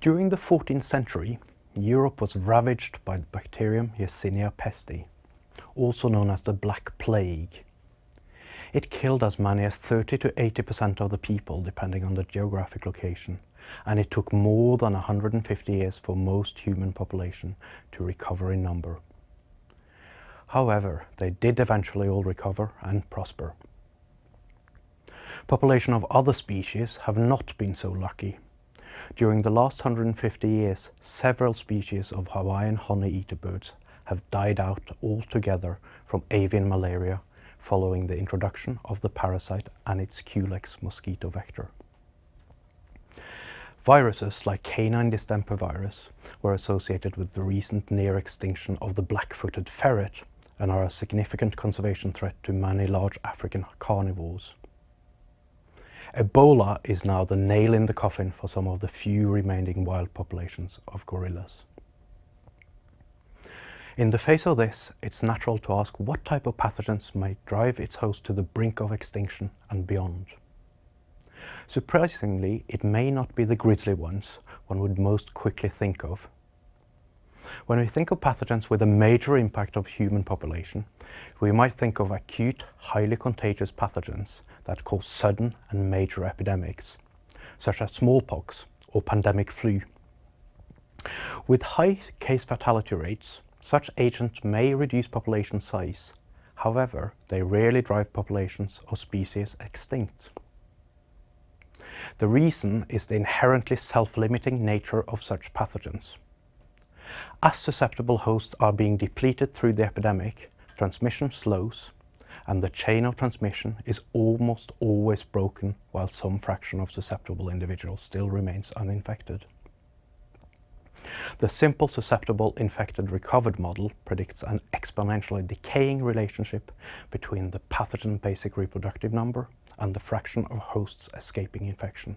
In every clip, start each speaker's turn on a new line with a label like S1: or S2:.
S1: During the 14th century, Europe was ravaged by the bacterium Yersinia pestis, also known as the Black Plague. It killed as many as 30 to 80% of the people, depending on the geographic location, and it took more than 150 years for most human population to recover in number. However, they did eventually all recover and prosper. Population of other species have not been so lucky. During the last 150 years, several species of Hawaiian honey-eater birds have died out altogether from avian malaria following the introduction of the parasite and its Culex mosquito vector. Viruses like canine distemper virus were associated with the recent near extinction of the black-footed ferret and are a significant conservation threat to many large African carnivores. Ebola is now the nail in the coffin for some of the few remaining wild populations of gorillas. In the face of this, it's natural to ask what type of pathogens might drive its host to the brink of extinction and beyond. Surprisingly, it may not be the grisly ones one would most quickly think of. When we think of pathogens with a major impact on human population, we might think of acute, highly contagious pathogens that cause sudden and major epidemics, such as smallpox or pandemic flu. With high case fatality rates, such agents may reduce population size. However, they rarely drive populations or species extinct. The reason is the inherently self-limiting nature of such pathogens. As susceptible hosts are being depleted through the epidemic, transmission slows, and the chain of transmission is almost always broken while some fraction of susceptible individuals still remains uninfected. The simple susceptible infected recovered model predicts an exponentially decaying relationship between the pathogen basic reproductive number and the fraction of hosts escaping infection.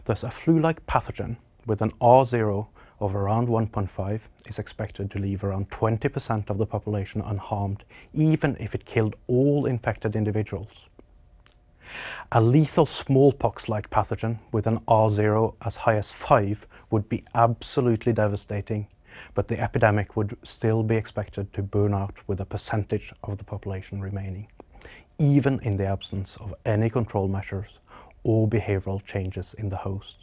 S1: Thus, a flu-like pathogen with an R0 of around 1.5 is expected to leave around 20% of the population unharmed, even if it killed all infected individuals. A lethal smallpox-like pathogen with an R0 as high as 5 would be absolutely devastating, but the epidemic would still be expected to burn out with a percentage of the population remaining, even in the absence of any control measures or behavioral changes in the host.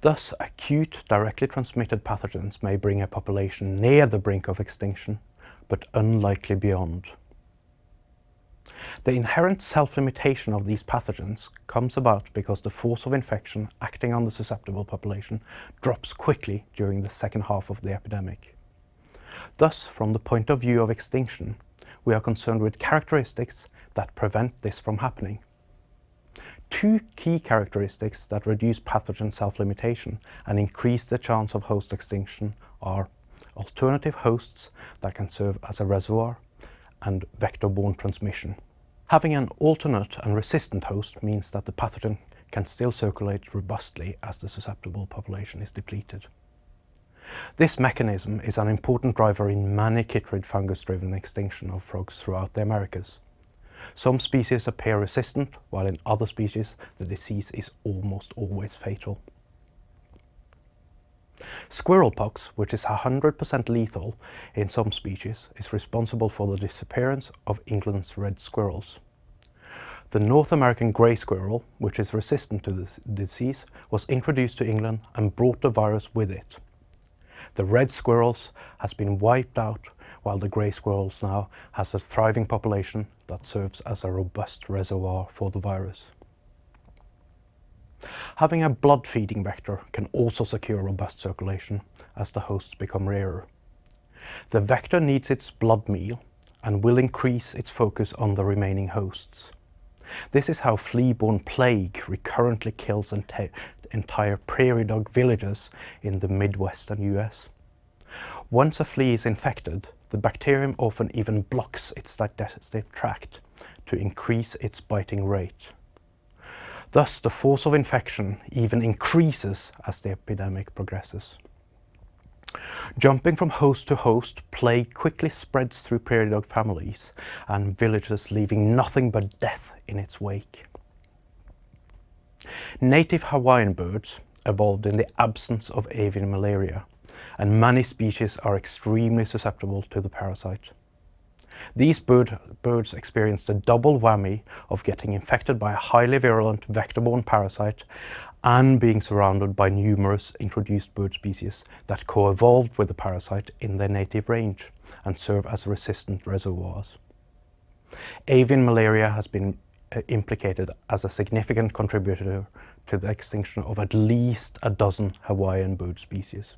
S1: Thus, acute, directly transmitted pathogens may bring a population near the brink of extinction, but unlikely beyond. The inherent self-limitation of these pathogens comes about because the force of infection acting on the susceptible population drops quickly during the second half of the epidemic. Thus, from the point of view of extinction, we are concerned with characteristics that prevent this from happening. Two key characteristics that reduce pathogen self-limitation and increase the chance of host extinction are alternative hosts that can serve as a reservoir and vector-borne transmission. Having an alternate and resistant host means that the pathogen can still circulate robustly as the susceptible population is depleted. This mechanism is an important driver in many chytrid fungus-driven extinction of frogs throughout the Americas. Some species appear resistant, while in other species the disease is almost always fatal. Squirrel pox, which is 100% lethal in some species, is responsible for the disappearance of England's red squirrels. The North American grey squirrel, which is resistant to the disease, was introduced to England and brought the virus with it. The red squirrels has been wiped out, while the grey squirrels now has a thriving population that serves as a robust reservoir for the virus. Having a blood-feeding vector can also secure robust circulation as the hosts become rarer. The vector needs its blood meal and will increase its focus on the remaining hosts. This is how flea-borne plague recurrently kills entire prairie dog villages in the Midwestern US. Once a flea is infected, the bacterium often even blocks its digestive tract to increase its biting rate. Thus, the force of infection even increases as the epidemic progresses. Jumping from host to host, plague quickly spreads through prairie dog families and villages, leaving nothing but death in its wake. Native Hawaiian birds evolved in the absence of avian malaria, and many species are extremely susceptible to the parasite. These birds experience the double whammy of getting infected by a highly virulent vector-borne parasite and being surrounded by numerous introduced bird species that co-evolved with the parasite in their native range and serve as resistant reservoirs. Avian malaria has been implicated as a significant contributor to the extinction of at least a dozen Hawaiian bird species.